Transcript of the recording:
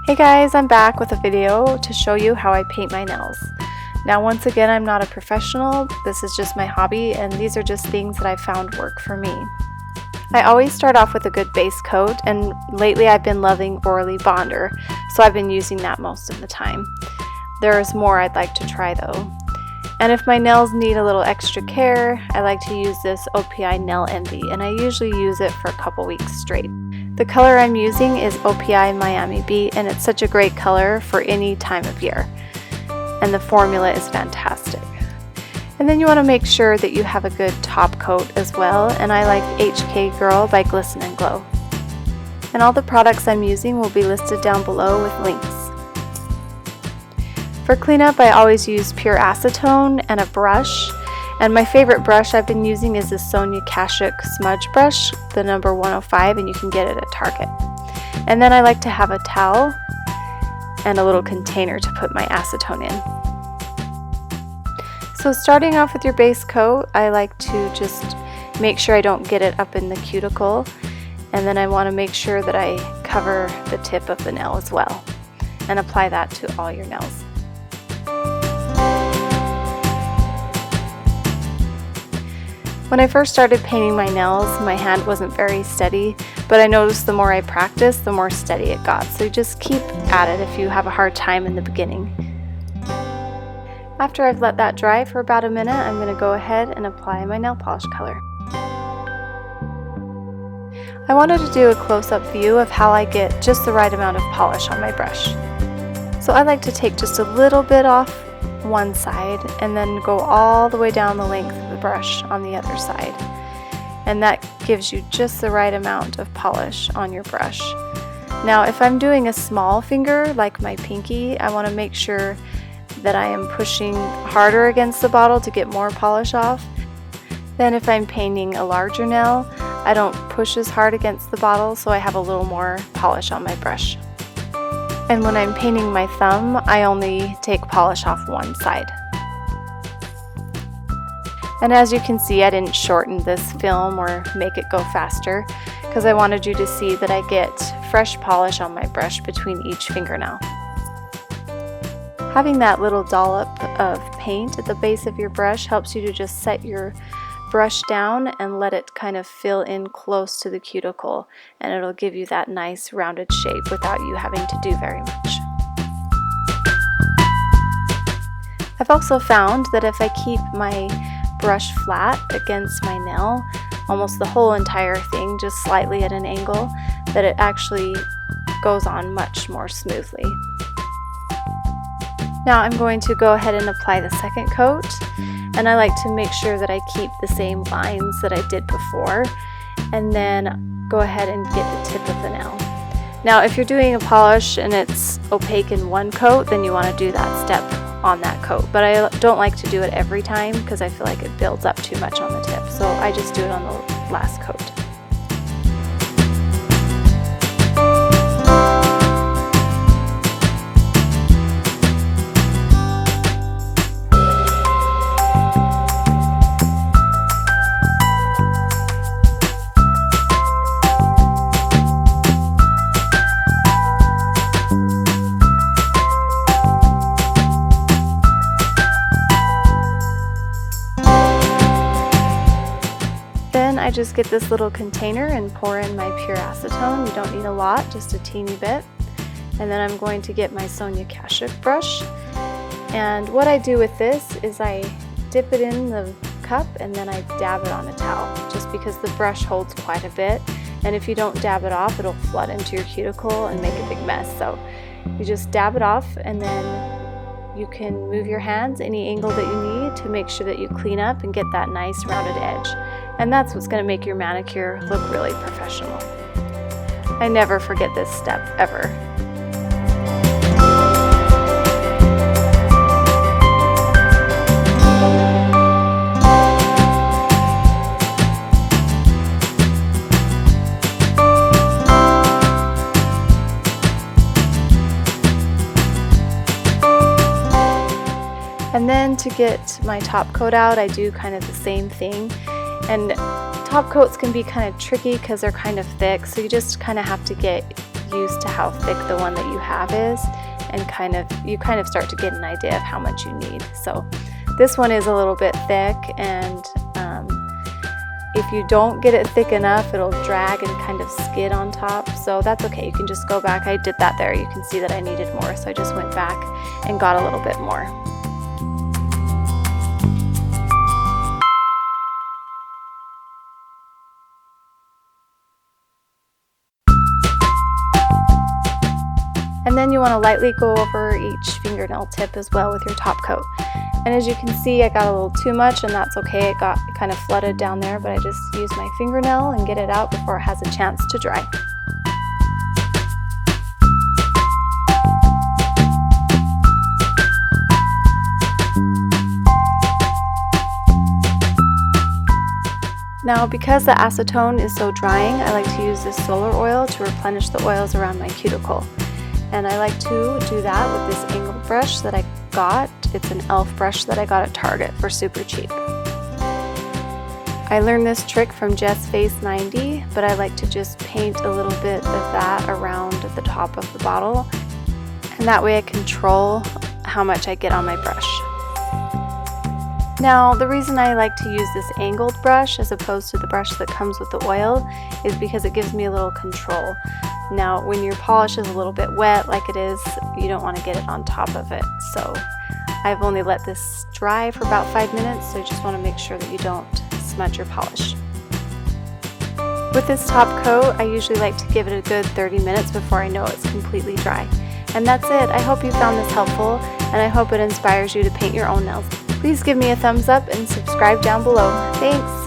Hey guys, I'm back with a video to show you how I paint my nails. Now once again, I'm not a professional, this is just my hobby and these are just things that I found work for me. I always start off with a good base coat, and lately I've been loving ORLY Bonder, so I've been using that most of the time. There's more I'd like to try though. And if my nails need a little extra care, I like to use this OPI Nail Envy, and I usually use it for a couple weeks straight. The color I'm using is OPI Miami Beet, and it's such a great color for any time of year. And the formula is fantastic. And then you want to make sure that you have a good top coat as well, and I like HK Girl by Glisten and Glow. And all the products I'm using will be listed down below with links. For cleanup, I always use pure acetone and a brush. And my favorite brush I've been using is the Sonia Kashuk smudge brush, the number 105, and you can get it at Target. And then I like to have a towel and a little container to put my acetone in. So starting off with your base coat, I like to just make sure I don't get it up in the cuticle, and then I want to make sure that I cover the tip of the nail as well, and apply that to all your nails. When I first started painting my nails, my hand wasn't very steady, but I noticed the more I practiced, the more steady it got. So just keep at it if you have a hard time in the beginning. After I've let that dry for about a minute, I'm going to go ahead and apply my nail polish color. I wanted to do a close-up view of how I get just the right amount of polish on my brush. So I like to take just a little bit off one side and then go all the way down the length of the brush on the other side, and that gives you just the right amount of polish on your brush. Now if I'm doing a small finger like my pinky, I want to make sure that I am pushing harder against the bottle to get more polish off. Then if I'm painting a larger nail, I don't push as hard against the bottle, so I have a little more polish on my brush. And when I'm painting my thumb, I only take polish off one side. And as you can see, I didn't shorten this film or make it go faster because I wanted you to see that I get fresh polish on my brush between each fingernail. Having that little dollop of paint at the base of your brush helps you to just set your brush down and let it kind of fill in close to the cuticle, and it'll give you that nice rounded shape without you having to do very much. I've also found that if I keep my brush flat against my nail, almost the whole entire thing just slightly at an angle, that it actually goes on much more smoothly. Now I'm going to go ahead and apply the second coat, and I like to make sure that I keep the same lines that I did before, and then go ahead and get the tip of the nail. Now if you're doing a polish and it's opaque in one coat, then you want to do that step on that coat, but I don't like to do it every time because I feel like it builds up too much on the tip, so I just do it on the last coat. I just get this little container and pour in my pure acetone. You don't need a lot, just a teeny bit. And then I'm going to get my Sonia Kashuk brush. And what I do with this is I dip it in the cup and then I dab it on a towel, just because the brush holds quite a bit. And if you don't dab it off, it'll flood into your cuticle and make a big mess. So you just dab it off, and then you can move your hands any angle that you need to make sure that you clean up and get that nice rounded edge. And that's what's going to make your manicure look really professional. I never forget this step, ever. And then to get my top coat out, I do kind of the same thing. And top coats can be kind of tricky because they're kind of thick, so you just kind of have to get used to how thick the one that you have is, and you kind of start to get an idea of how much you need. So this one is a little bit thick, and if you don't get it thick enough, it'll drag and kind of skid on top. So that's okay. You can just go back. I did that there. You can see that I needed more, so I just went back and got a little bit more. And then you want to lightly go over each fingernail tip as well with your top coat. And as you can see, I got a little too much, and that's okay. It got kind of flooded down there, but I just use my fingernail and get it out before it has a chance to dry. Now, because the acetone is so drying, I like to use this solar oil to replenish the oils around my cuticle. And I like to do that with this angled brush that I got. It's an e.l.f. brush that I got at Target for super cheap. I learned this trick from Jess Face 90, but I like to just paint a little bit of that around the top of the bottle, and that way I control how much I get on my brush. Now, the reason I like to use this angled brush as opposed to the brush that comes with the oil is because it gives me a little control. Now, when your polish is a little bit wet like it is, you don't want to get it on top of it. So I've only let this dry for about 5 minutes, so you just want to make sure that you don't smudge your polish. With this top coat, I usually like to give it a good 30 minutes before I know it's completely dry. And that's it. I hope you found this helpful, and I hope it inspires you to paint your own nails. Please give me a thumbs up and subscribe down below. Thanks!